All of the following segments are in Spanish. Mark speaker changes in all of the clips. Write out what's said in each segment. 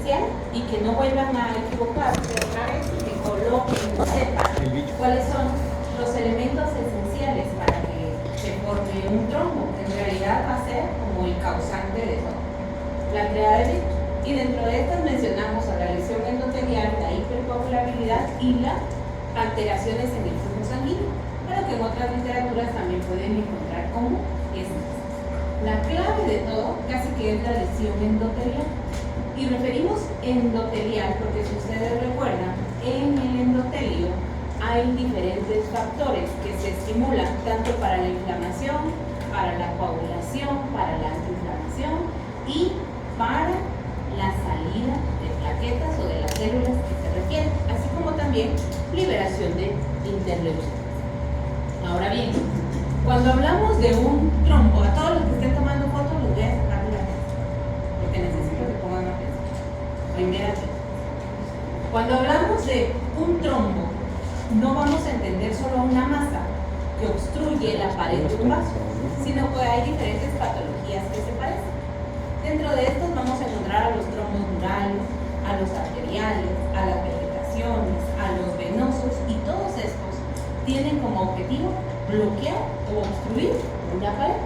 Speaker 1: esencial y que no vuelvan a equivocarse otra vez y que coloquen, sepan cuáles son los elementos esenciales para que se forme un trombo. En realidad va a ser como el causante de todo, la creada de virus. Y dentro de estas mencionamos a la lesión endotelial, la hipercoagulabilidad y las alteraciones en el flujo sanguíneo, pero que en otras literaturas también pueden encontrar como estas. La clave de todo casi que es la lesión endotelial. Y referimos endotelial porque si ustedes recuerdan, en el endotelio hay diferentes factores que se estimulan tanto para la inflamación, para la coagulación, para la antiinflamación y para la salida de plaquetas o de las células que se requieren, así como también liberación de interleucinas. Ahora bien, cuando hablamos de un trombo, a todos los que estén tomando fotos los voy a sacar de la mesa, porque necesito que pongan atención. Primera vez. Cuando hablamos de un trombo, no vamos a entender solo una masa que obstruye la pared de un vaso, sino que hay diferentes patologías que se parecen. Dentro de estos vamos a encontrar a los trombos murales, a los arteriales, a las vegetaciones, a los venosos, y todos estos tienen como objetivo bloquear o obstruir una pared.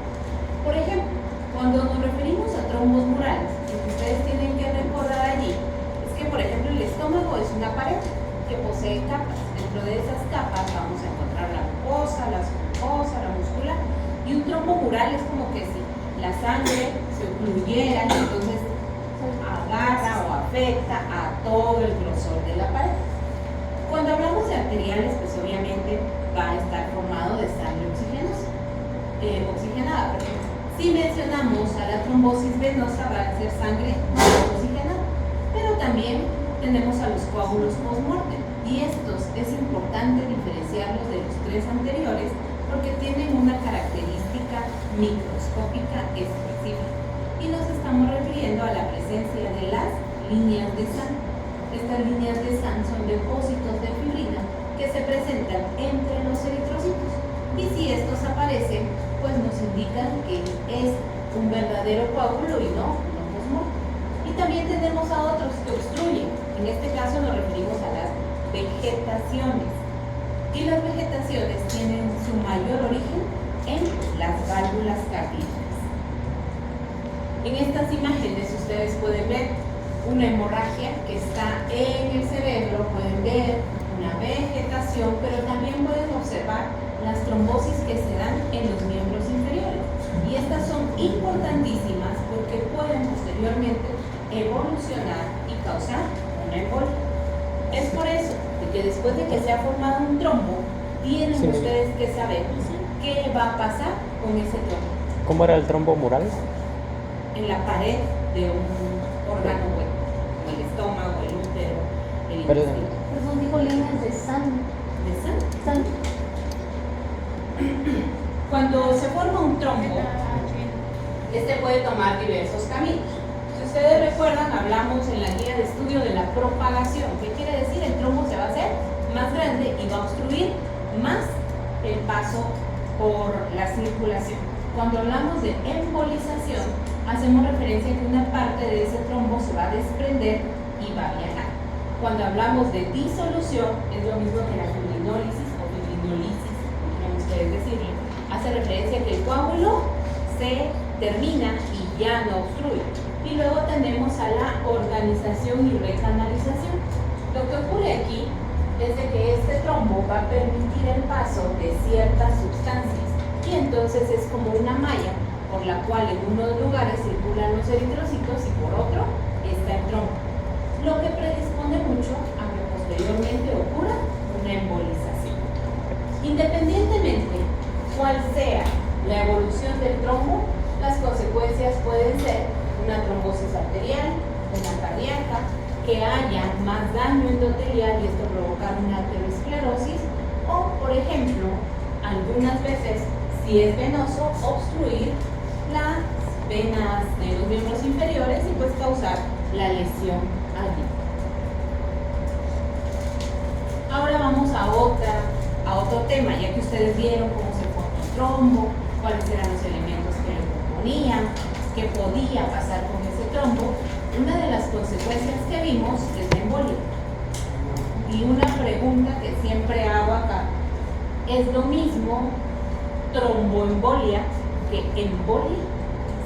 Speaker 1: Por ejemplo, cuando nos referimos a trombos murales, lo que ustedes tienen que recordar allí es que, por ejemplo, el estómago es una pared que posee capas. Dentro de esas capas vamos a encontrar la mucosa, la submucosa, la muscular, y un trombo mural es como que si la sangre se ocluyera, entonces agarra o afecta a todo el grosor de la pared. Cuando hablamos de arteriales, pues obviamente va a estar formado de sangre oxigenada. Si mencionamos a la trombosis venosa, va a ser sangre no oxigenada, pero también tenemos a los coágulos post-mortem, y estos es importante diferenciarlos de los tres anteriores porque tienen una característica microscópica específica, y nos estamos refiriendo a la presencia de las líneas de Sand. Estas líneas de Sand son depósitos de fibrina que se presentan entre los eritrocitos, y si estos aparecen, pues nos indican que es un verdadero coágulo y no post-mortem. Y también tenemos a otros que obstruyen. En este caso nos referimos a las vegetaciones, y las vegetaciones tienen su mayor origen en las válvulas cardíacas. En estas imágenes ustedes pueden ver una hemorragia que está en el cerebro, pueden ver una vegetación, pero también pueden observar las trombosis que se dan en los miembros inferiores, y estas son importantísimas porque pueden posteriormente evolucionar y causar una embolia. Es por eso que después de que se ha formado un trombo, tienen ustedes que saber qué va a pasar con ese trombo.
Speaker 2: ¿Cómo era el trombo mural?
Speaker 1: En la pared de un órgano hueco, como el estómago, el útero, el intestino.
Speaker 3: Perdón, dijo líneas de sangre.
Speaker 1: ¿De sangre?
Speaker 3: Sangre.
Speaker 1: Cuando se forma un trombo, este puede tomar diversos caminos. Si ustedes recuerdan, hablamos en la guía de estudio de la propagación. ¿Qué quiere decir? El trombo se va a hacer más grande y va a obstruir más el paso por la circulación. Cuando hablamos de embolización, hacemos referencia a que una parte de ese trombo se va a desprender y va a viajar. Cuando hablamos de disolución, es lo mismo que la fibrinólisis o fibrinolisis, como quieran ustedes decirlo. Hace referencia a que el coágulo se termina y ya no obstruye. Y luego tenemos a la organización y recanalización. Lo que ocurre aquí es de que este trombo va a permitir el paso de ciertas sustancias, y entonces es como una malla por la cual en unos lugares circulan los eritrocitos y por otro está el trombo, lo que predispone mucho a que posteriormente ocurra una embolización. Independientemente cuál sea la evolución del trombo, las consecuencias pueden ser una trombosis arterial, una cardíaca, que haya más daño endotelial y esto provocar una aterosclerosis, o por ejemplo, algunas veces, si es venoso, obstruir las venas de los miembros inferiores y pues causar la lesión allí. Ahora vamos a otro tema, ya que ustedes vieron cómo se forma un trombo, cuáles eran los elementos que lo componían, qué podía pasar con ese trombo. Una de las consecuencias que vimos es la embolia. Y una pregunta que siempre hago acá, ¿es lo mismo tromboembolia que embolia?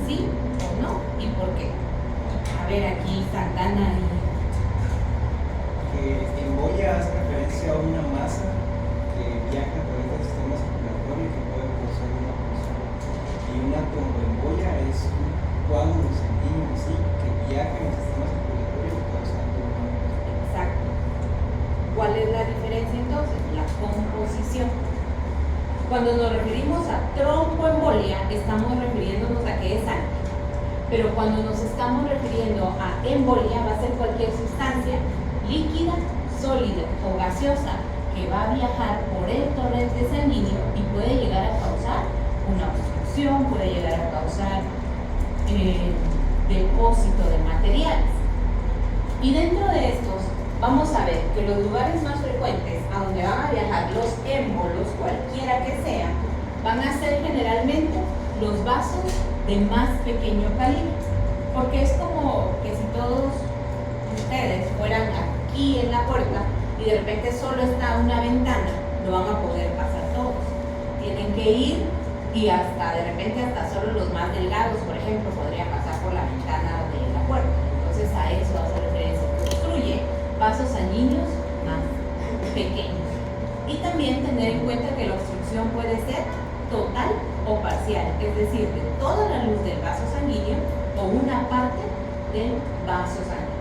Speaker 1: ¿Sí o no? ¿Y por qué? A ver, aquí Santana
Speaker 2: Embolia hace referencia a una masa que viaja a través del sistema circulatorio y que puede causar una punción. Y una tromboembolia es un coágulo sanguíneo en sí que viaja en el sistema circulatorio causando una punción.
Speaker 1: Exacto. ¿Cuál es la diferencia entonces? La composición. Cuando nos referimos a tromboembolia, estamos refiriéndonos a que es sangre. Pero cuando nos estamos refiriendo a embolia, va a ser cualquier sustancia líquida, sólida o gaseosa que va a viajar por el torrente sanguíneo y puede llegar a causar una obstrucción, puede llegar a causar depósito de materiales. Y dentro de estos, vamos a ver que los lugares más frecuentes a donde van a viajar los émbolos, cualquiera que sean, van a ser generalmente los vasos de más pequeño calibre. Porque es como que si todos ustedes fueran aquí en la puerta y de repente solo está una ventana, no van a poder pasar todos. Tienen que ir y hasta de repente hasta solo los más delgados, por ejemplo, podrían pasar por la ventana de la puerta. Entonces a eso hace referencia, que obstruye vasos sanguíneos más pequeños. Y también tener en cuenta que la obstrucción puede ser total o parcial, es decir, de toda la luz del vaso sanguíneo o una parte del vaso sanguíneo.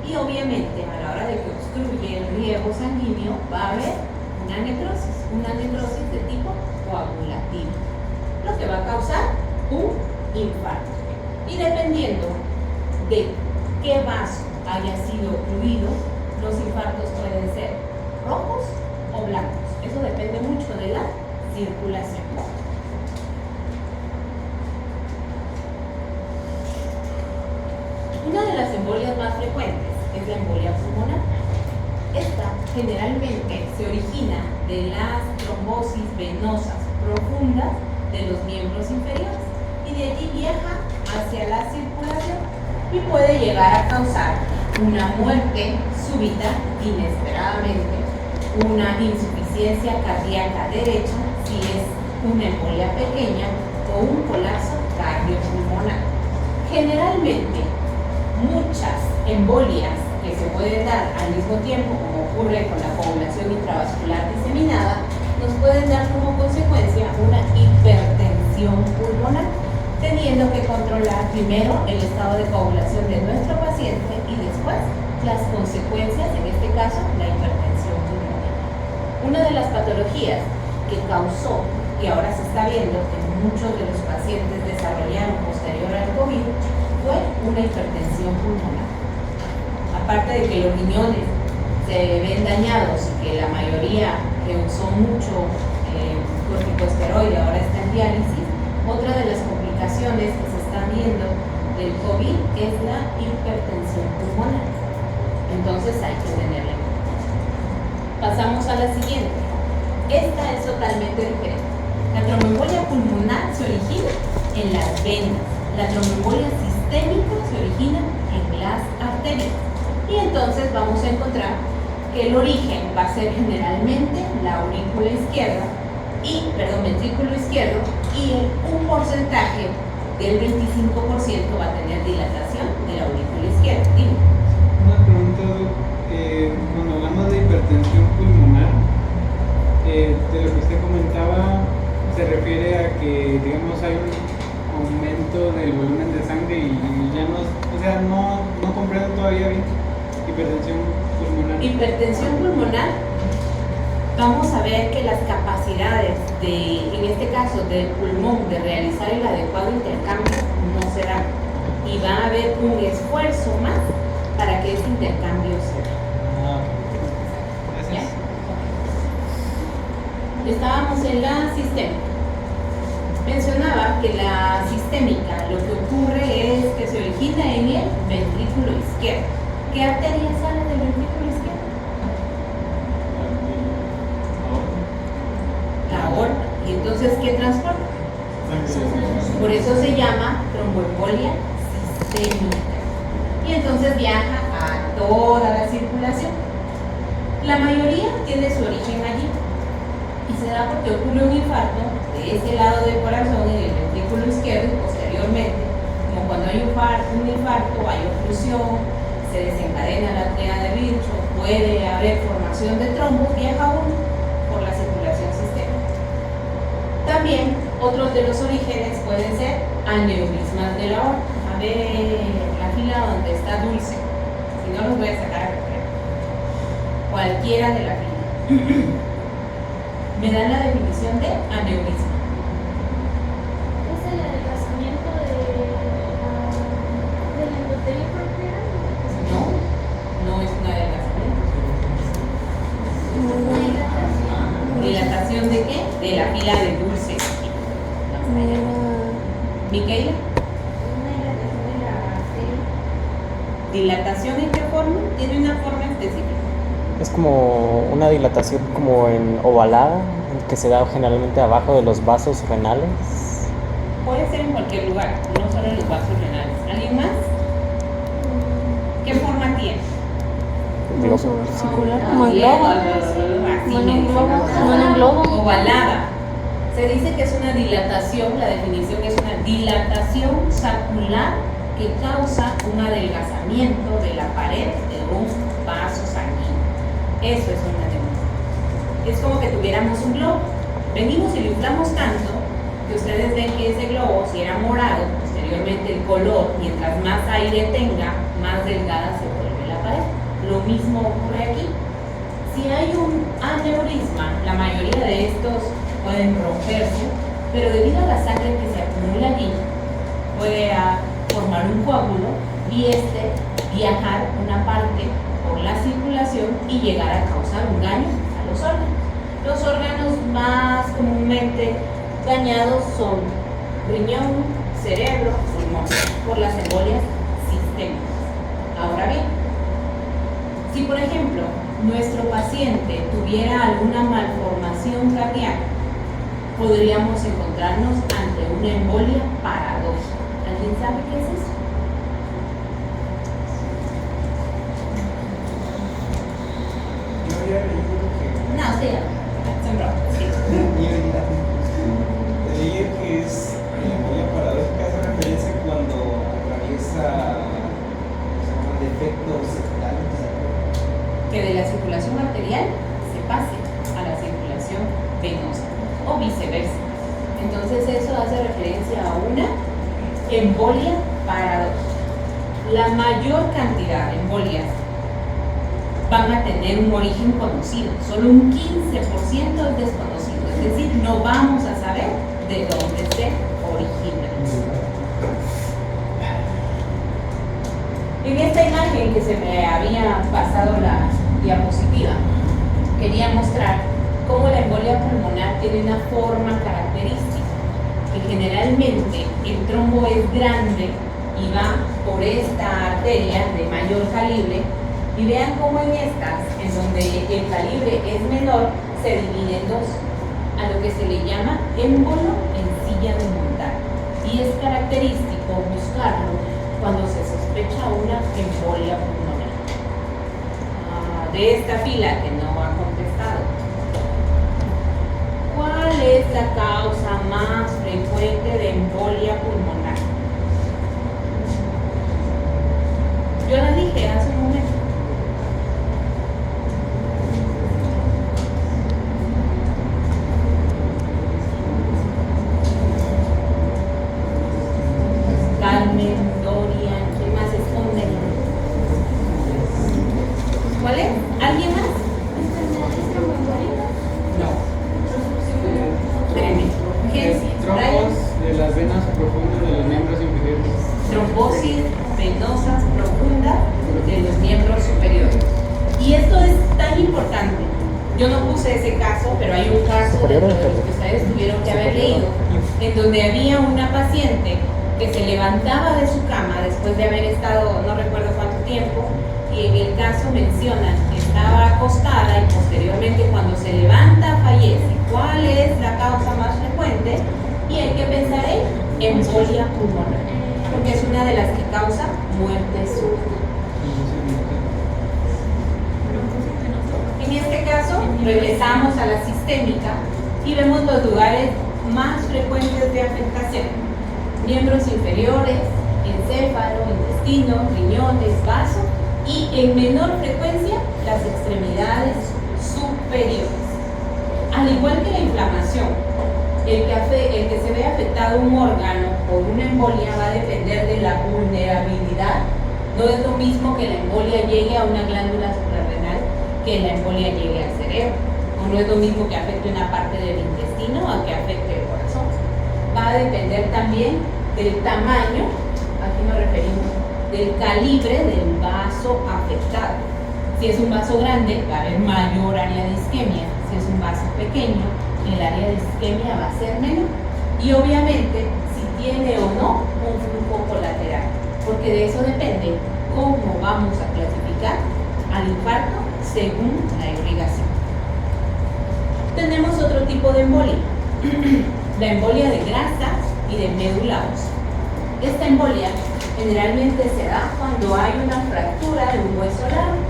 Speaker 1: Y obviamente a la hora de que obstruye el riego sanguíneo va a haber una necrosis de tipo coagulativo, lo que va a causar un infarto. Y dependiendo de qué vaso haya sido ocluido, los infartos pueden ser rojos o blancos. Eso depende mucho de la circulación. Una de las embolias más frecuentes es la embolia pulmonar. Esta generalmente se origina de las trombosis venosas profundas de los miembros inferiores y de allí viaja hacia la circulación y puede llegar a causar una muerte súbita inesperadamente, una insuficiencia cardíaca derecha si es una embolia pequeña o un colapso cardiopulmonar. Generalmente, muchas embolias que se pueden dar al mismo tiempo, como ocurre con la coagulación intravascular diseminada, nos pueden dar como consecuencia una hipertensión pulmonar, teniendo que controlar primero el estado de coagulación de nuestro paciente y después las consecuencias, en este caso, la hipertensión pulmonar. Una de las patologías que causó, y ahora se está viendo que muchos de los pacientes desarrollaron posterior al COVID, fue una hipertensión pulmonar. Aparte de que los riñones se ven dañados y que la mayoría que usó mucho corticosteroide ahora está en diálisis, otra de las complicaciones que se están viendo del COVID es la hipertensión pulmonar. Entonces hay que tenerla en cuenta. Pasamos a la siguiente. Esta es totalmente diferente. La tromboembolia pulmonar se origina en las venas. La tromboembolia sistémica se origina en las arterias. Y entonces vamos a encontrar que el origen va a ser generalmente la ventrículo izquierdo y un porcentaje del 25% va a tener dilatación de la aurícula izquierda. Dime.
Speaker 4: Una pregunta, cuando hablamos de hipertensión pulmonar, de lo que usted comentaba, se refiere a que, digamos, hay un aumento del volumen de sangre y ya no comprendo todavía bien hipertensión pulmonar.
Speaker 1: Hipertensión pulmonar, vamos a ver que las capacidades en este caso del pulmón de realizar el adecuado intercambio no se dan y va a haber un esfuerzo más para que ese intercambio se dé.
Speaker 4: Gracias.
Speaker 1: Estábamos en la sistémica. Mencionaba que la sistémica lo que ocurre es que se origina en el ventrículo izquierdo. ¿Qué arteria sale del ventrículo izquierdo? La aorta. ¿Y entonces qué transporta? Por eso se llama tromboembolia sistémica. y entonces viaja a toda la circulación. La mayoría tiene su origen allí y se da porque ocurre un infarto de ese lado del corazón, en el ventrículo izquierdo y posteriormente, como cuando hay un infarto, hay oclusión, se desencadena la arteria de Virchow, puede haber formación de trombos, viaja uno por la circulación sistémica. También otros de los orígenes pueden ser aneurismas de la aorta. A ver la fila donde está Dulce, si no los voy a sacar a correr. Cualquiera de la fila. Me dan la definición de aneurisma.
Speaker 3: ¿Es el adelgazamiento del endotelio portero?
Speaker 1: No es un adelgazamiento. ¿Dilatación de qué? De la fila de Dulce. Micaela. ¿Dilatación en qué forma? Tiene una forma específica.
Speaker 5: Es como una dilatación como en ovalada, que se da generalmente abajo de los vasos renales.
Speaker 1: Puede ser en cualquier lugar, no solo en los vasos renales. ¿Alguien más? ¿Qué forma tiene?
Speaker 3: Circular, como el globo. Como en un globo.
Speaker 1: Ovalada. Se dice que es una dilatación, la definición es una dilatación sacular que causa un adelgazamiento de la pared de un vaso sanguíneo. Eso es una aneurisma. Es como que tuviéramos un globo. Venimos y lo inflamos tanto que ustedes ven que ese globo, si era morado, posteriormente el color, mientras más aire tenga, más delgada se vuelve la pared. Lo mismo ocurre aquí. Si hay un aneurisma, la mayoría de estos pueden romperse, pero debido a la sangre que se acumula allí, puede formar un coágulo y viajar una parte por la circulación y llegar a causar un daño a los órganos. Los órganos más comúnmente dañados son riñón, cerebro, pulmón, por las embolias sistémicas. Ahora bien, si por ejemplo nuestro paciente tuviera alguna malformación cardíaca, podríamos encontrarnos ante una embolia paradójica. ¿Alguien sabe qué es eso?
Speaker 2: Yo había leído que.
Speaker 1: No, sí,
Speaker 2: Leí que es la embolia paradójica, hace referencia cuando atraviesa defectos septales.
Speaker 1: que de la circulación arterial se pase a la circulación venosa o viceversa. Entonces eso hace referencia a una embolia paradójica. La mayor cantidad de embolias van a tener un origen conocido, solo un 15% es desconocido, es decir, no vamos a saber de dónde se origina. En esta imagen que se me había pasado la diapositiva, quería mostrar cómo la embolia pulmonar tiene una forma característica, que generalmente el trombo es grande y va por esta arteria de mayor calibre, y vean cómo en estas, en donde el calibre es menor, se divide en dos, a lo que se le llama émbolo en silla de montar, y es característico buscarlo cuando se sospecha una embolia pulmonar. De esta fila que no ha contestado, ¿cuál es la causa más frecuente de embolia pulmonar? Yo la dije hace un momento. Carmen, Dorian, ¿quién más esconde? ¿Cuál es? ¿Alguien más? No. Espérenme. ¿Qué es?
Speaker 4: Trombos de las venas profundas de los miembros inferiores.
Speaker 1: Trombosis venosas profundas de los miembros superiores. Y esto es tan importante. Yo no puse ese caso, pero hay un caso de los que ustedes tuvieron que haber leído, en donde había una paciente que se levantaba de su cama después de haber estado no recuerdo cuánto tiempo, y en el caso mencionan que estaba acostada y posteriormente cuando se levanta fallece. ¿Cuál es la causa más frecuente? Y hay que pensar en embolia pulmonar. porque es una de las que causa muerte súbita. En este caso, regresamos a la sistémica y vemos los lugares más frecuentes de afectación: miembros inferiores, encéfalo, intestino, riñones, vaso, y en menor frecuencia las extremidades superiores. Al igual que la inflamación, el que se ve afectado un órgano por una embolia va a depender de la vulnerabilidad. No es lo mismo que la embolia llegue a una glándula suprarrenal que la embolia llegue al cerebro, o no es lo mismo que afecte una parte del intestino a que afecte el corazón. Va a depender también del tamaño, aquí nos referimos, del calibre del vaso afectado. Si es un vaso grande, va a haber mayor área de isquemia. Si es un vaso pequeño, el área de isquemia va a ser menor. Y obviamente, si tiene o no un flujo colateral, porque de eso depende cómo vamos a clasificar al infarto según la irrigación. Tenemos otro tipo de embolia, la embolia de grasa y de médula ósea. Esta embolia generalmente se da cuando hay una fractura de un hueso largo,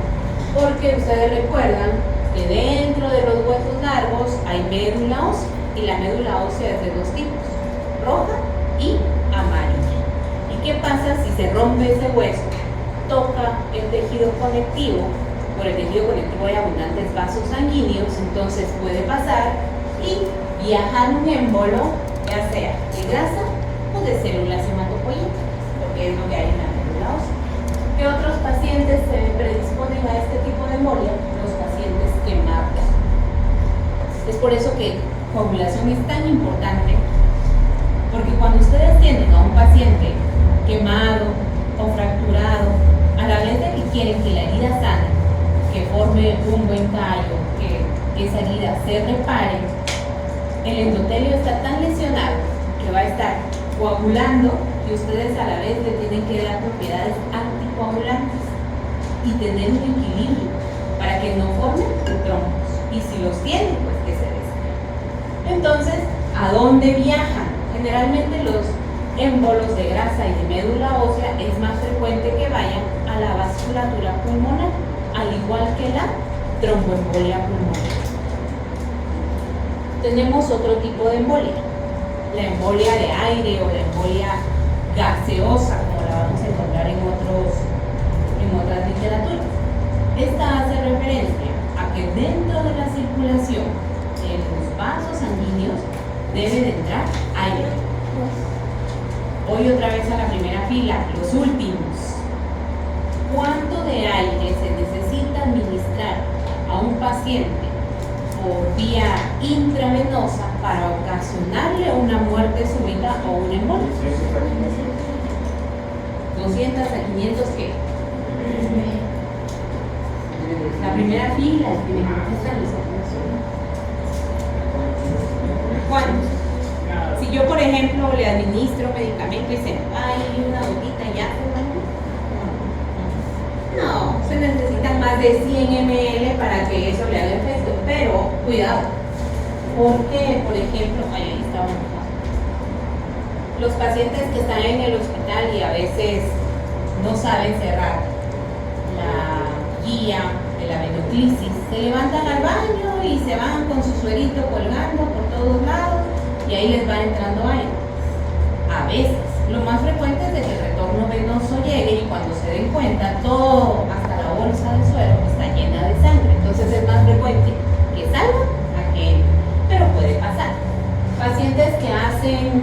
Speaker 1: porque ustedes recuerdan que dentro de los huesos largos hay médula ósea, y la médula ósea es de dos tipos, roja y amarilla. ¿Y qué pasa si se rompe ese hueso? Toca el tejido conectivo. Por el tejido conectivo hay abundantes vasos sanguíneos, entonces puede pasar y viajar un émbolo, ya sea de grasa o de células hematopoyéticas, porque es lo que hay en la médula ósea. ¿Qué otros pacientes se predisponen a este tipo de embolia? Los pacientes quemados. Es por eso que coagulación es tan importante, porque cuando ustedes tienen a un paciente quemado o fracturado, a la vez de que quieren que la herida sane, que forme un buen callo, que esa herida se repare, el endotelio está tan lesionado que va a estar coagulando, que ustedes a la vez le tienen que dar propiedades anticoagulantes y tener un equilibrio para que no formen trombos, y si los tienen, pues que se deshagan. Entonces, ¿a dónde viajan? Generalmente los émbolos de grasa y de médula ósea es más frecuente que vayan a la vasculatura pulmonar, al igual que la tromboembolia pulmonar. Tenemos otro tipo de embolia, la embolia de aire o la embolia gaseosa, como la vamos a encontrar en otras literaturas. Esta hace referencia a que dentro de la circulación de los vasos sanguíneos debe de entrar aire. Voy otra vez a la primera fila, los últimos. ¿Cuánto de aire se necesita administrar a un paciente por vía intravenosa para ocasionarle una muerte súbita o un embolia? 200 a 500, ¿qué? La primera fila, el primer ¿cuántos? Si yo, por ejemplo, le administro medicamento y se me va ahí una gotita y ya, no, se necesitan más de 100 ml para que eso le haga efecto, pero cuidado, porque, por ejemplo, ahí está los pacientes que están en el hospital y a veces no saben cerrar la guía de la venoclisis, se levantan al baño y se van con su suerito colgando por todos lados y ahí les va entrando aire. A veces, lo más frecuente es de que el retorno venoso llegue y cuando se den cuenta, todo, hasta la bolsa de suero, está llena de sangre. Entonces es más frecuente que salga a que entre, pero puede pasar. Pacientes que hacen,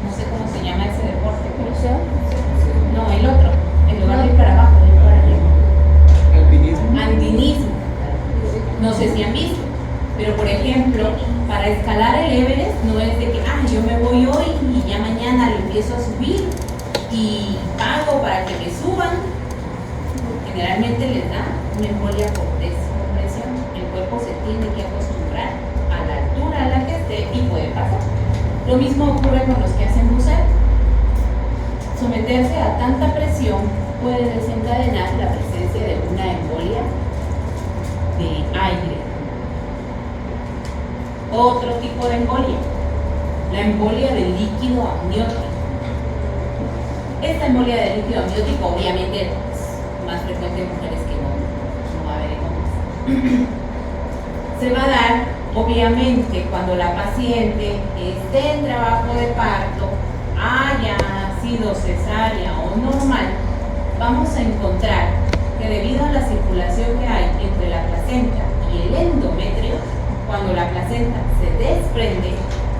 Speaker 1: no sé cómo se llama ese deporte, pero no, el otro, en lugar de ir para abajo, ir para arriba.
Speaker 4: Alpinismo.
Speaker 1: Alpinismo. No sé si han visto, pero por ejemplo, para escalar el Everest no es de que, yo me voy hoy y ya mañana lo empiezo a subir y pago para que me suban. Generalmente les da una embolia por presión. El cuerpo se tiene que acostumbrar a la altura a la que esté y puede pasar. Lo mismo ocurre con los que hacen buceo. Someterse a tanta presión puede desencadenar la presencia de una embolia de aire. Otro tipo de embolia, la embolia del líquido amniótico. Esta embolia de líquido amniótico obviamente es más frecuente en mujeres que no va a haber en hombres. Se va a dar obviamente cuando la paciente esté en trabajo de parto, haya sido cesárea o normal. Vamos a encontrar que debido a la circulación que hay entre la placenta y el endometrio, cuando la placenta se desprende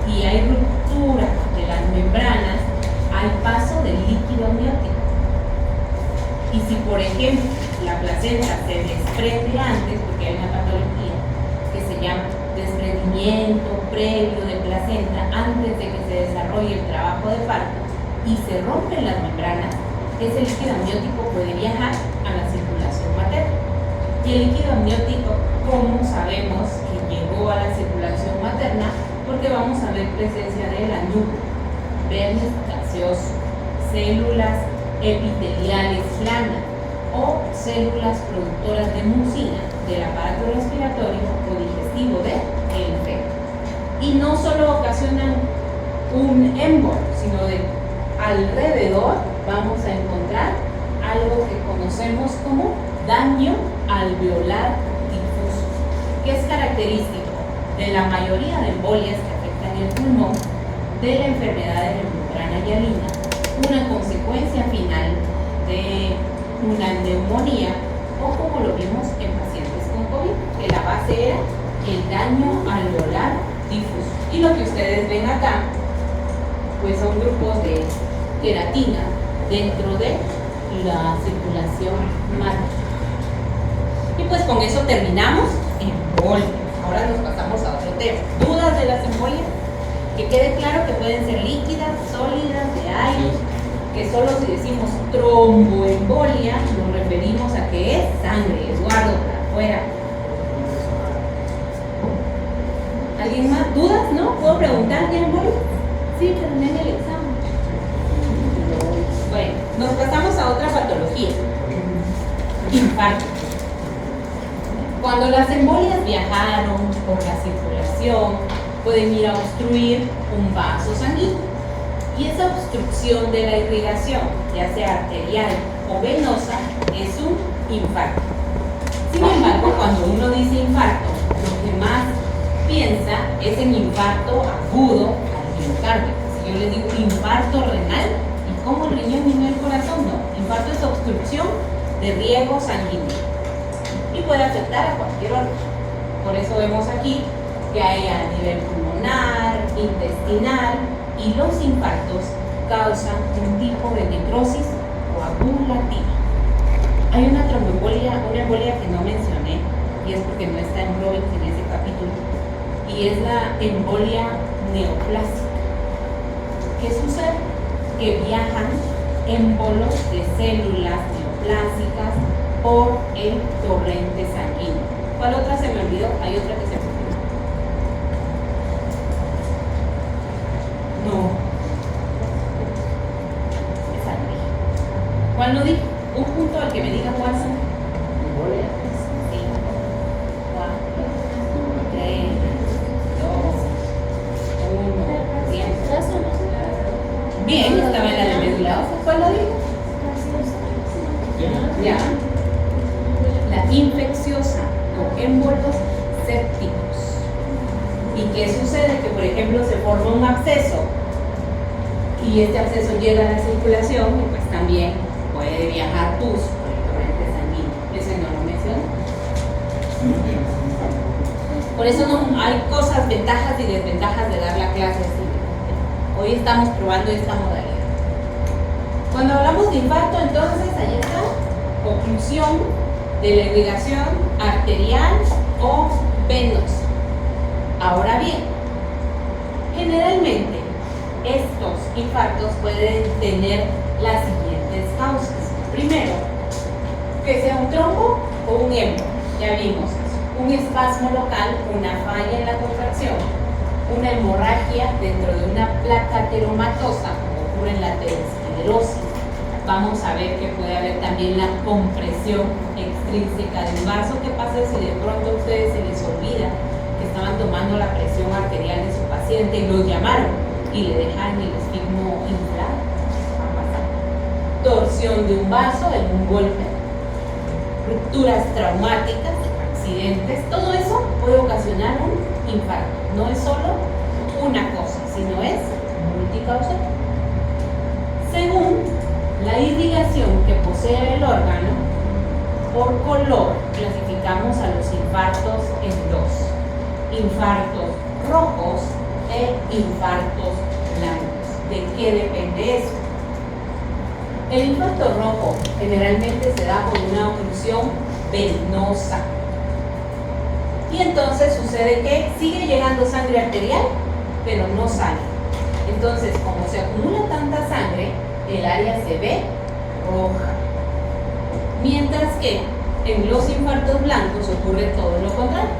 Speaker 1: y hay ruptura de las membranas, hay paso del líquido amniótico. Y si, por ejemplo, la placenta se desprende antes, porque hay una patología que se llama desprendimiento previo de placenta antes de que se desarrolle el trabajo de parto y se rompen las membranas, ese líquido amniótico puede viajar a la circulación materna. Y el líquido amniótico, ¿cómo sabemos que llegó a la circulación materna? Porque vamos a ver presencia de la núcleo, vernis gaseoso, células epiteliales planas o células productoras de mucina del aparato respiratorio o digestivo del feto. Y no solo ocasionan un émbolo, sino de alrededor vamos a encontrar algo que conocemos como daño alveolar difuso, que es característico de la mayoría de embolias que afectan el pulmón, de la enfermedad de la membrana hialina, una consecuencia final de una neumonía o como lo vimos en pacientes con COVID, que la base era el daño alveolar difuso. Y lo que ustedes ven acá, pues son grupos de queratina dentro de la circulación materna. Y pues con eso terminamos embolias. Ahora nos pasamos a otro tema. ¿Dudas de las embolias? Que quede claro que pueden ser líquidas, sólidas, de aire, que solo si decimos tromboembolia nos referimos a que es sangre, Eduardo, para afuera. ¿Alguien más? ¿Dudas? ¿No? ¿Puedo preguntar de embolia? Sí, pero no en el examen. Bueno, nos pasamos a otra patología. Infarto. Cuando las embolias viajaron por la circulación, pueden ir a obstruir un vaso sanguíneo. Y esa obstrucción de la irrigación, ya sea arterial o venosa, es un infarto. Sin embargo, cuando uno dice infarto, lo que más piensa es en infarto agudo al miocardio. Si yo les digo infarto renal, ¿y cómo el riñón y no el corazón? No, infarto es obstrucción de riego sanguíneo y puede afectar a cualquier órgano. Por eso vemos aquí que hay a nivel pulmonar, intestinal, y los infartos causan un tipo de necrosis coagulativa. Hay una tromboembolia, una embolia que no mencioné, y es porque no está en Roy en ese capítulo, y es la embolia neoplásica. ¿Qué sucede? Que viajan émbolos de células neoplásicas por el torrente sanguíneo. ¿Cuál otra se me olvidó? Hay otra que se me olvidó. No. Esa no dije. ¿Cuál no dije? Un punto al que me diga cuál son. 5, 4, 3, 2, 1, 10. Bien, estaba en la de médula ósea. ¿Cuál lo dijo? Ya. La infecciosa o émbolos sépticos. ¿Y qué sucede? Que por ejemplo se forma un absceso y este absceso llega a la circulación y pues también puede viajar pus por el torrente sanguíneo. Eso no lo mencioné. Por eso no hay cosas, ventajas y desventajas de dar la clase así. Hoy estamos probando esta modalidad. Cuando hablamos de infarto, entonces ahí está, oclusión de la irrigación arterial o venosa. Ahora bien, generalmente estos infartos pueden tener las siguientes causas. Primero, que sea un trombo o un émbolo. Ya vimos eso. Un espasmo local, una falla en la contracción, una hemorragia dentro de una placa ateromatosa, como ocurre en la aterosclerosis. Vamos a ver que puede haber también la compresión extrínseca del vaso. ¿Qué pasa si de pronto a ustedes se les olvida que estaban tomando la presión arterial de su paciente y los llamaron y le dejaron el estigmo inflado? Va a pasar. torsión de un vaso en un golpe, rupturas traumáticas, accidentes, todo eso puede ocasionar un infarto. No es solo una cosa, sino es multicausal. Según la irrigación que posee el órgano, por color clasificamos a los infartos en dos: infartos rojos e infartos blancos. ¿De qué depende eso? El infarto rojo generalmente se da por una oclusión venosa. Y entonces sucede que sigue llegando sangre arterial, pero no sale. Entonces, como se acumula tanta sangre, el área se ve roja. Mientras que en los infartos blancos ocurre todo lo contrario.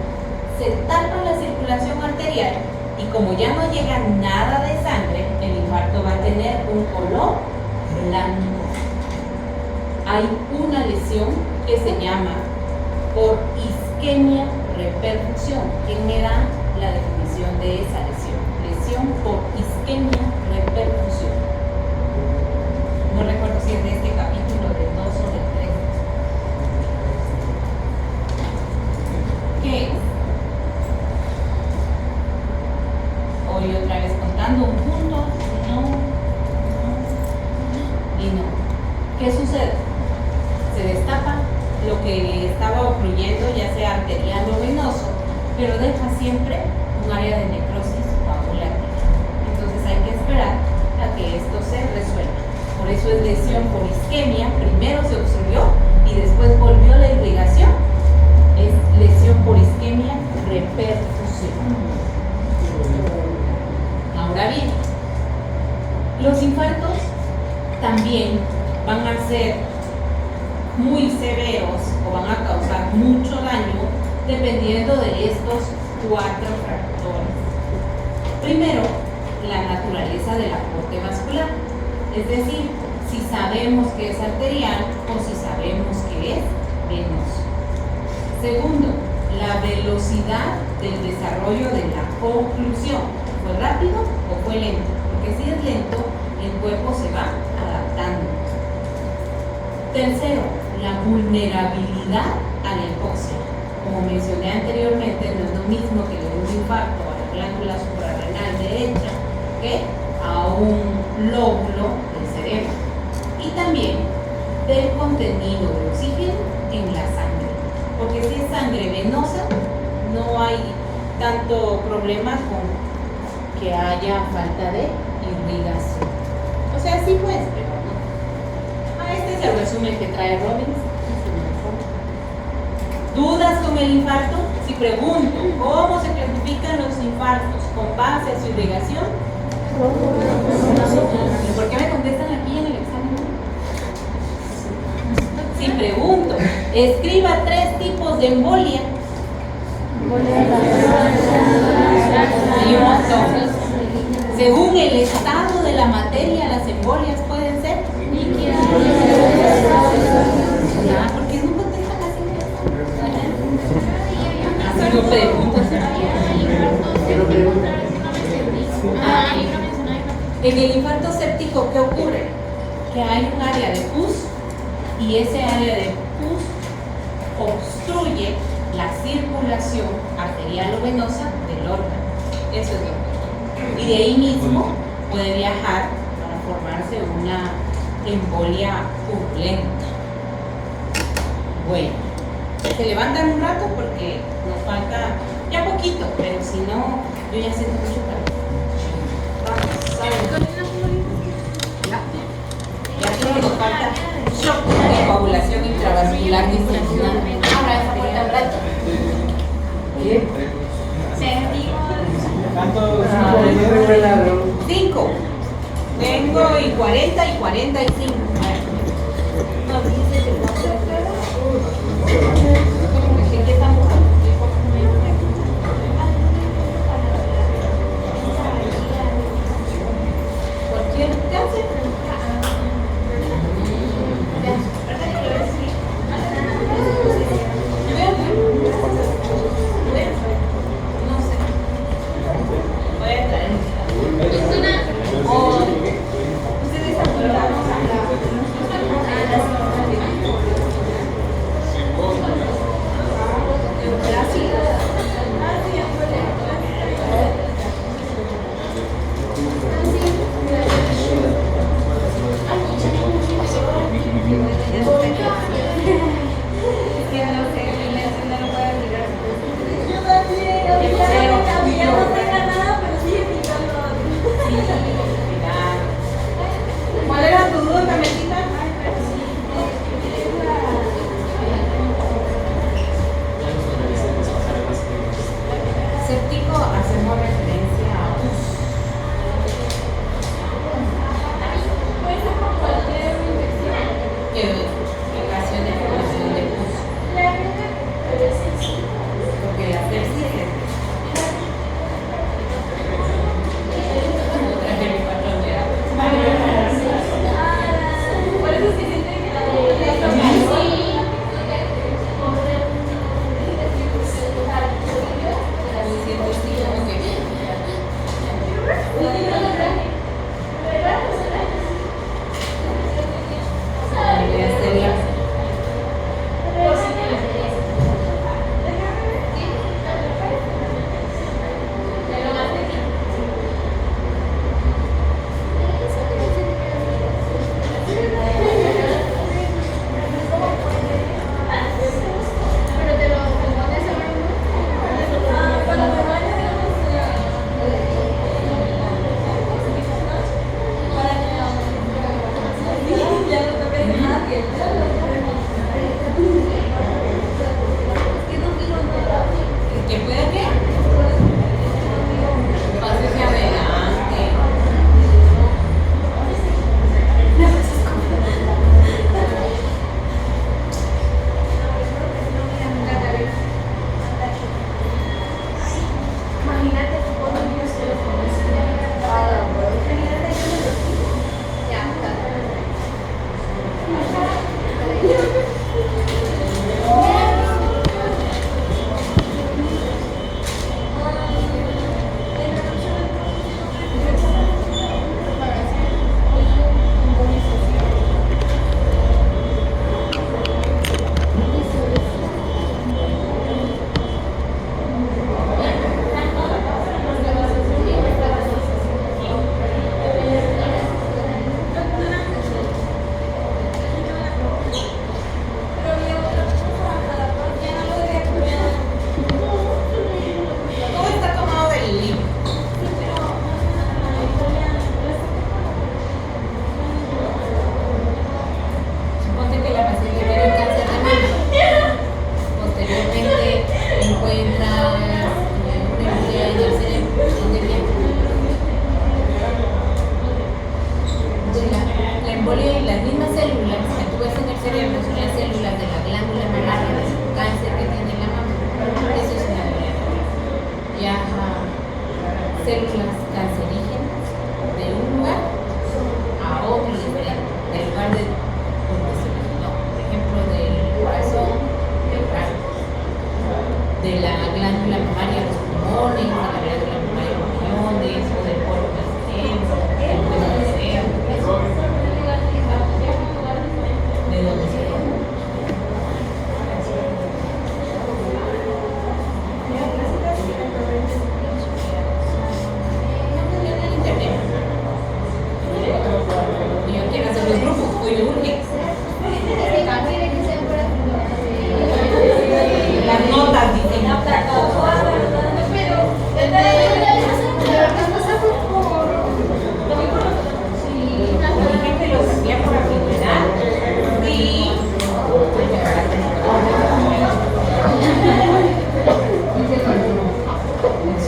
Speaker 1: Se tapa la circulación arterial y como ya no llega nada de sangre, el infarto va a tener un color blanco. Hay una lesión que se llama por isquemia reperfusión. ¿Quién me da la definición de esa lesión? Lesión por isquemia reperfusión. No recuerdo si es de este capítulo del 2 o del 3. ¿Qué es? Hoy otra vez contando un punto, no, y no. ¿Qué sucede? Se destapa lo que estaba ocluyendo, ya sea arterial o venoso, pero deja siempre un área de necrosis coagulante. Entonces hay que esperar a que esto se resuelva. Por eso es lesión por isquemia. Primero se obstruyó y después volvió la irrigación. Es lesión por isquemia reperfusión. Ahora bien, los infartos también van a ser muy severos o van a causar mucho daño dependiendo de estos 4 factores. Primero, la naturaleza del aporte vascular, es decir, si sabemos que es arterial o si sabemos que es venoso. Segundo, la velocidad del desarrollo de la oclusión. ¿Fue rápido o fue lento? Porque si es lento, el cuerpo se va adaptando. Tercero, la vulnerabilidad a la hipoxia. Como mencioné anteriormente, no es lo mismo que le dé un infarto a la glándula suprarrenal derecha que a un lóbulo del cerebro. Y también del contenido de oxígeno en la sangre. Porque si es sangre venosa, no hay tanto problema con que haya falta de irrigación. O sea, sí pues, pero no. Este es el resumen que trae Robbins. ¿Dudas con el infarto? Si pregunto, ¿cómo se clasifican los infartos? ¿Con base a su irrigación? ¿Por qué me contestan aquí en el examen? Si pregunto, escriba 3 tipos de embolia. Hay un montón. Según el estado de la materia, las embolias pueden ser líquidas. ¿Por qué no contestan así? Así lo pregunto. En el infarto séptico, ¿qué ocurre? Que hay un área de pus y ese área de pus obstruye la circulación arterial o venosa del órgano. Eso es lo que ocurre. Y de ahí mismo puede viajar para formarse una embolia purulenta. Bueno, se levantan un rato porque nos falta ya poquito, pero si no, yo ya siento mucho calor. Ya solo nos falta shock de coagulación intravascular disfuncional. Ahora falta un rato.
Speaker 2: ¿Cuántos?
Speaker 1: 5. Tengo y 40 y 45. No, dice que no se espera. ¿Qué estamos hablando? Cualquier cáncer. No sé. Voy a traer. Ustedes apuntaron a la
Speaker 3: mismas células que tú ves en el cerebro son las células de la glándula mamaria, del cáncer que tiene la mama. Eso es una violatoria. Viaja células cancerígenas de un lugar a otro diferente, del lugar de donde se originó. Por ejemplo, del corazón, del cráneo, de la glándula mamaria, los pulmones, de la glándula mamaria, los riñones, o del polo del cerebro, del pelo del cerebro, de donde se originó. Yo quiero hacer los grupos, hoy me urge. Las notas, dicen. Por ejemplo, los hacía por afinidad. Sí.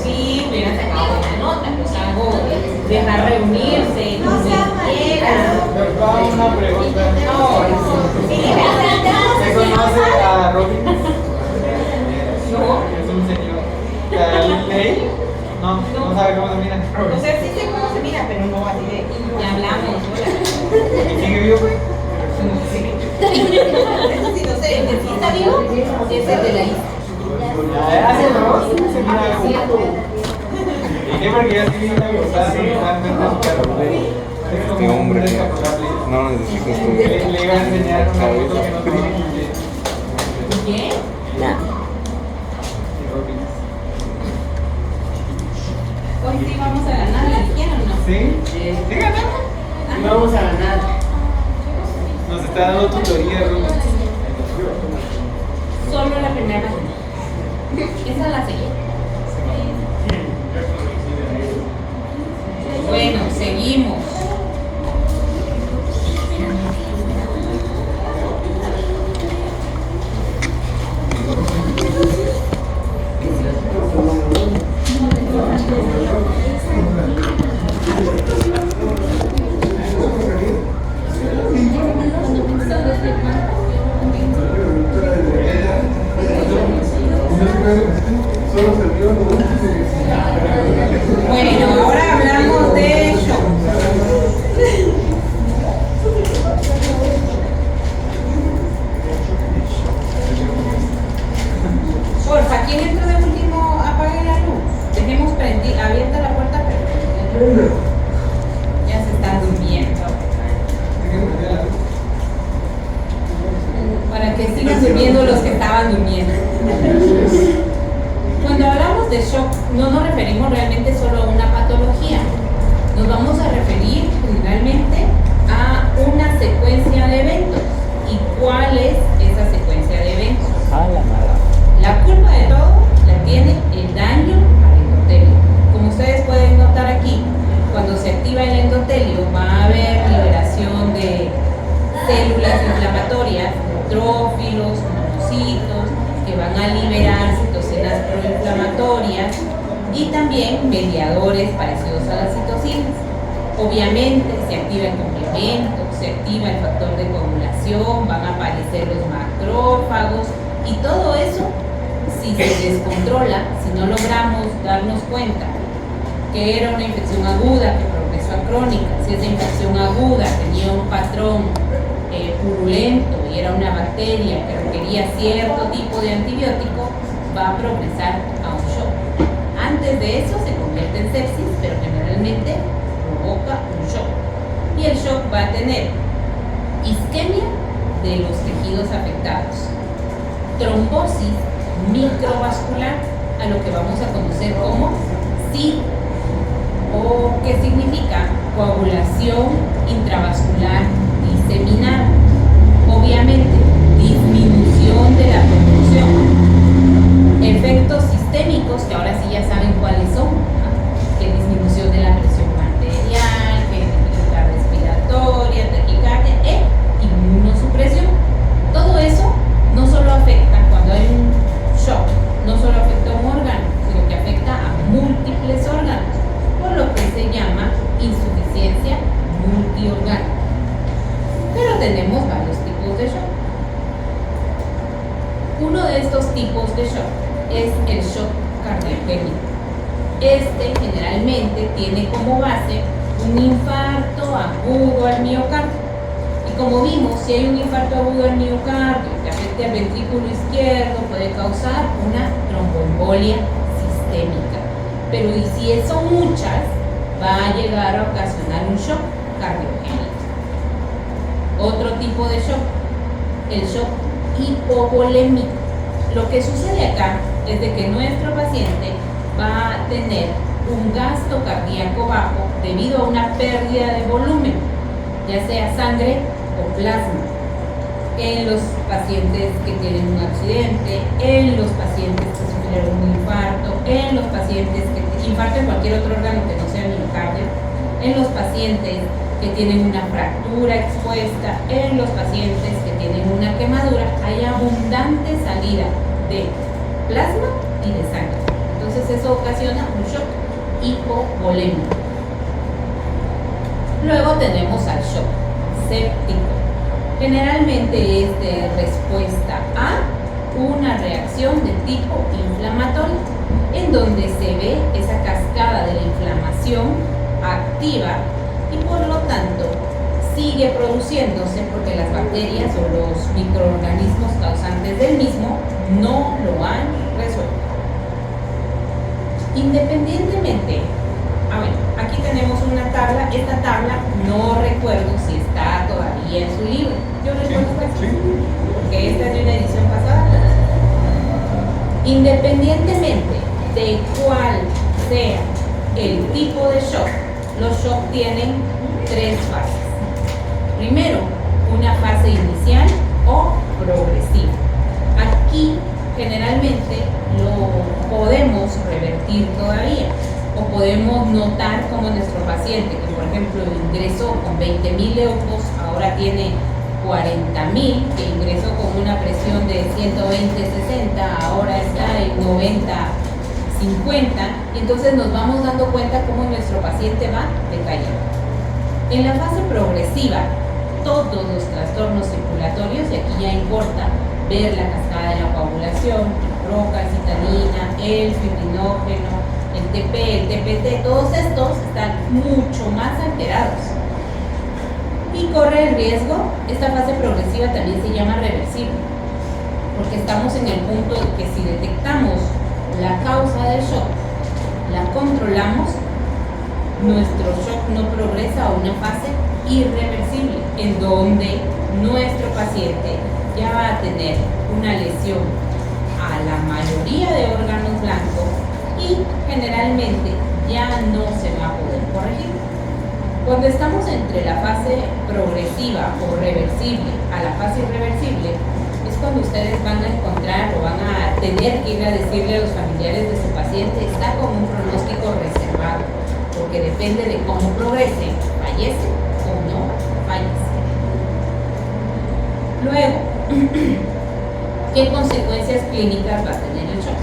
Speaker 3: Sí, me hubieran sacado buena nota. Los hago dejar reunirse, no se quieran.
Speaker 4: Una pregunta.
Speaker 3: Sí,
Speaker 4: ¿Se conoce a Robin?
Speaker 3: no.
Speaker 4: Es un señor. ¿La ley? No sabe cómo se mira.
Speaker 1: O sea, sí sé cómo se mira, pero no así de.
Speaker 3: Ya hablamos.
Speaker 4: ¿Y sigue vivo?
Speaker 1: Eso sí, no sé.
Speaker 3: ¿El que sí está vivo? Es el de la isla.
Speaker 4: Hace dos, se mira como. ¿Y qué? Porque ya sí vi una gustada totalmente su carro. Es como un hombre descapotable.
Speaker 5: No necesito
Speaker 4: Le iba a enseñar una foto que no tiene.
Speaker 3: ¿Qué?
Speaker 4: Y Robin.
Speaker 1: Hoy sí vamos a ganar, ¿la dijeron o no?
Speaker 4: ¿Sí? ¿Sí ganamos?
Speaker 6: Vamos a ganar.
Speaker 4: Nos está dando tutoría, Robin.
Speaker 3: Solo la primera. Esa la seguí. Bueno, seguimos. Bueno, ahora hablamos de shock. Porfa, ¿quién entró de último? Apague la luz. Dejemos abierta la puerta, pero ya se están durmiendo. Para que sigan durmiendo los que estaban durmiendo. Cuando hablamos de shock, no nos referimos realmente solo a una patología. Nos vamos a referir generalmente a una secuencia de eventos. ¿Y cuál es esa secuencia de eventos? La culpa de todo la tiene el daño al endotelio. Como ustedes pueden notar aquí, cuando se activa el endotelio va a haber liberación de células inflamatorias, neutrófilos, monocitos, que van a liberar citocinas proinflamatorias y también mediadores parecidos a las citocinas. Obviamente se activa el complemento, se activa el factor de coagulación, van a aparecer los macrófagos y todo eso, si se descontrola, si no logramos darnos cuenta que era una infección aguda que progresó a crónica, si esa infección aguda tenía un patrón purulento y era una bacteria que requería cierto tipo de antibiótico, va a progresar a un shock. Antes de eso se convierte en sepsis, pero generalmente provoca un shock. Y el shock va a tener isquemia de los tejidos afectados, trombosis microvascular, a lo que vamos a conocer como SID, o que significa coagulación intravascular diseminada. Obviamente, disminución de la producción. Efectos sistémicos, que ahora sí ya saben cuáles son, ¿no? Que disminución de la presión arterial, que dificultad respiratoria, taquicardia e inmunosupresión. Todo eso no solo afecta cuando hay un shock, no solo afecta a un órgano, sino que afecta a múltiples órganos, por lo que se llama insuficiencia multiorgánica. Pero tenemos varios tipos de shock. Uno de estos tipos de shock es el shock cardiogénico. Este generalmente tiene como base un infarto agudo al miocardio. Y como vimos, si hay un infarto agudo al miocardio que afecte al ventrículo izquierdo, puede causar una tromboembolia sistémica. Pero y si son muchas, va a llegar a ocasionar un shock cardiogénico. Otro tipo de shock, el shock hipovolémico. Lo que sucede acá es de que nuestro paciente va a tener un gasto cardíaco bajo debido a una pérdida de volumen, ya sea sangre o plasma, en los pacientes que tienen un accidente, en los pacientes que sufrieron un infarto, en los pacientes que infarten cualquier otro órgano que no sea miocardio, en los pacientes que tienen una fractura expuesta, en los pacientes que tienen una quemadura, hay abundante salida de plasma y de sangre. Entonces eso ocasiona un shock hipovolémico. Luego tenemos al shock séptico. Generalmente es de respuesta a una reacción de tipo inflamatorio, en donde se ve esa cascada de la inflamación activa y por lo tanto sigue produciéndose porque las bacterias o los microorganismos causantes del mismo no lo han resuelto. Independientemente, aquí tenemos una tabla. Esta tabla no recuerdo si está todavía en su libro. Yo recuerdo que sí, porque esta es de una edición pasada. Independientemente de cuál sea el tipo de shock, los shocks tienen tres fases. Primero, una fase inicial o progresiva. Aquí generalmente lo podemos revertir todavía, o podemos notar como nuestro paciente, que por ejemplo ingresó con 20.000 euros, ahora tiene 40.000, que ingresó con una presión de 120/60, ahora está en 90/50, y entonces nos vamos dando cuenta cómo nuestro paciente va decayendo. En la fase progresiva, todos los trastornos circulatorios, y aquí ya importa ver la cascada de la coagulación, procalcitonina, el fibrinógeno, el TP, el TPT, todos estos están mucho más alterados y corre el riesgo. Esta fase progresiva también se llama reversible, porque estamos en el punto de que si detectamos la causa del shock, la controlamos, nuestro shock no progresa a una fase irreversible, en donde nuestro paciente ya va a tener una lesión a la mayoría de órganos blancos y generalmente ya no se va a poder corregir. Cuando estamos entre la fase progresiva o reversible a la fase irreversible, es cuando ustedes van a encontrar o van a tener que ir a decirle a los familiares de su paciente: está con un pronóstico reservado, porque depende de cómo progrese, fallece o no fallece. Luego, ¿qué consecuencias clínicas va a tener el shock?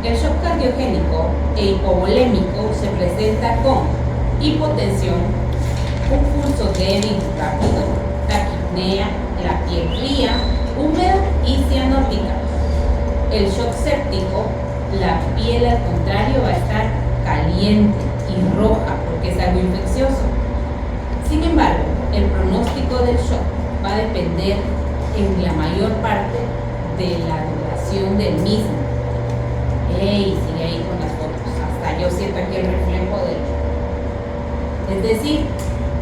Speaker 3: El shock cardiogénico e hipovolémico se presenta con hipotensión, un pulso débil rápido, taquipnea, la piel fría, húmeda y cianótica. El shock séptico, la piel al contrario va a estar caliente y roja porque es algo infeccioso. Sin embargo, el pronóstico del shock va a depender en la mayor parte de la duración del mismo. Sigue ahí con las fotos, hasta yo siento aquí el reflejo es decir,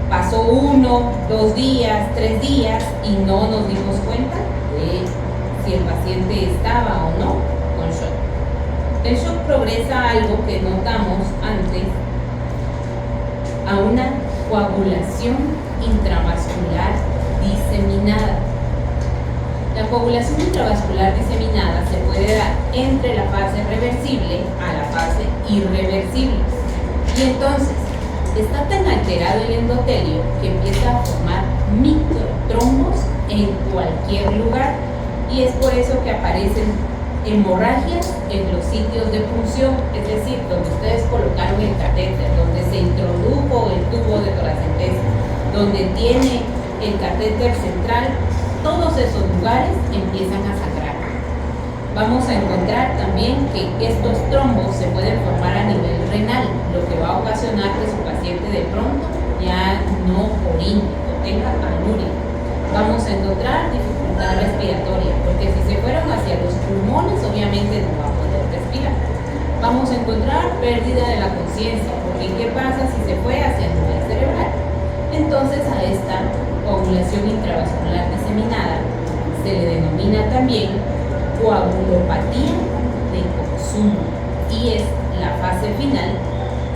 Speaker 3: pasó 1, 2 días, 3 días y no nos dimos cuenta de si el paciente estaba o no con shock. El shock progresa a algo que notamos antes, a una coagulación intravascular diseminada. La coagulación intravascular diseminada se puede dar entre la fase reversible a la fase irreversible. Y entonces, está tan alterado el endotelio que empieza a formar microtrombos en cualquier lugar. Y es por eso que aparecen hemorragias en los sitios de punción, es decir, donde ustedes colocaron el catéter, donde se introdujo el tubo de toracentesis, donde tiene el catéter central, todos esos lugares empiezan a sangrar. Vamos a encontrar también que estos trombos se pueden formar a nivel renal, lo que va a ocasionar que su paciente de pronto ya no orine o tenga anuria. Vamos a encontrar dificultad respiratoria, porque si se fueron hacia los pulmones, obviamente no va a poder respirar. Vamos a encontrar pérdida de la conciencia, porque ¿qué pasa si se fue hacia el nivel cerebral? Entonces a esta coagulación intravascular diseminada se le denomina también coagulopatía de consumo, y es la fase final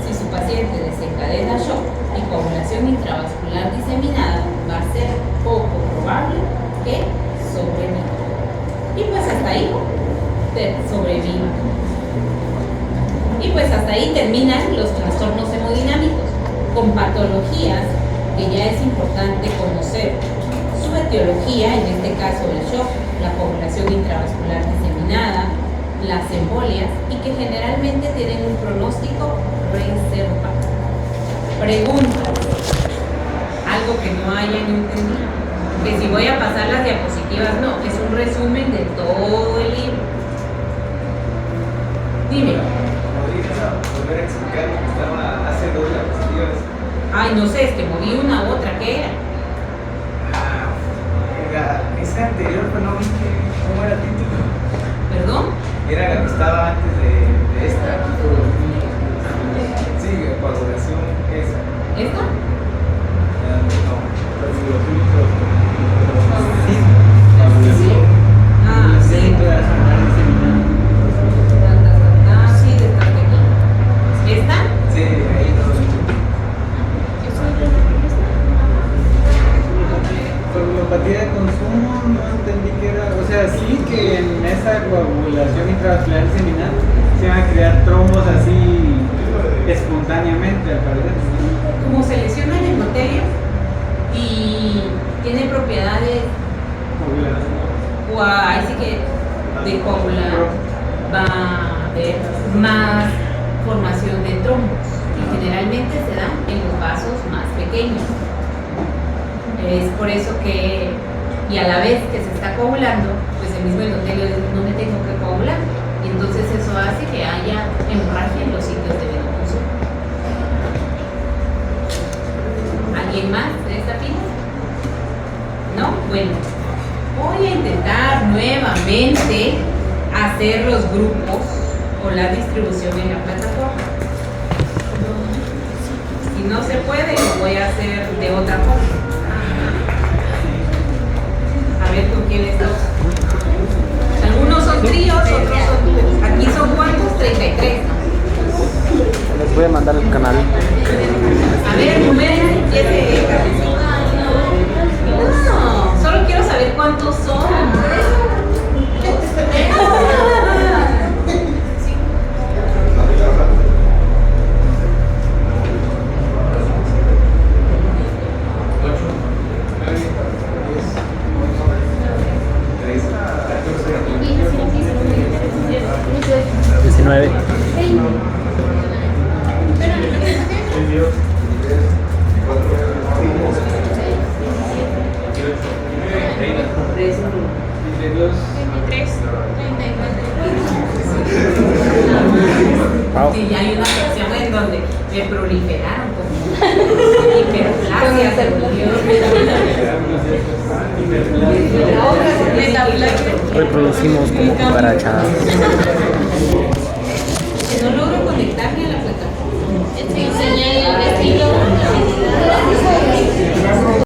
Speaker 3: si su paciente desencadena shock y coagulación intravascular diseminada, va a ser poco probable que sobreviva. Y pues hasta ahí sobreviva. Y pues hasta ahí terminan los trastornos hemodinámicos, con patologías que ya es importante conocer su etiología, en este caso el shock, la coagulación intravascular diseminada, las embolias, y que generalmente tienen un pronóstico reservado. Preguntas, algo que no hayan entendido, que si voy a pasar las diapositivas, no, es un resumen de todo el libro. Dime.
Speaker 2: ¿Podrías volver a explicar lo que estaba hace dos diapositivas?
Speaker 3: Ay, no sé, es que moví una u otra, ¿qué era?
Speaker 2: Esa anterior, pero no vi cómo era el título.
Speaker 3: ¿Perdón?
Speaker 2: Era la que estaba antes de esta. Sí, coagulación esa.
Speaker 3: ¿Esta? Ah, sí. Sí, de esta de aquí. ¿Esta?
Speaker 2: Sí, ahí no.
Speaker 4: Coagulopatía de consumo, no entendí que era, o sea, sí que en esa coagulación intravascular diseminada se van a crear trombos así espontáneamente, al parecer.
Speaker 3: Como se lesiona el endotelio y tiene propiedades, ahí sí que de coagular, va a haber más formación de trombos, y generalmente se dan en los vasos más pequeños. Es por eso que, y a la vez que se está coagulando, pues el mismo endotelio dice, no me tengo que coagular, y entonces eso hace que haya hemorragia en los sitios de venoconsumo. ¿Alguien más de esta fila? ¿No? Bueno, voy a intentar nuevamente hacer los grupos o la distribución en la plataforma. Si no se puede, lo voy a hacer de otra forma. A ver con quién estamos. Algunos son tríos, otros son dúos. Aquí son cuántos, 33, ¿no?
Speaker 5: Les voy a mandar el canal.
Speaker 3: A ver, numeren, empiece. No, solo quiero saber cuántos son. Sí, ya hay una sección en donde me proliferaron como hiperplasia, se volvió.
Speaker 5: Reproducimos como cucarachas.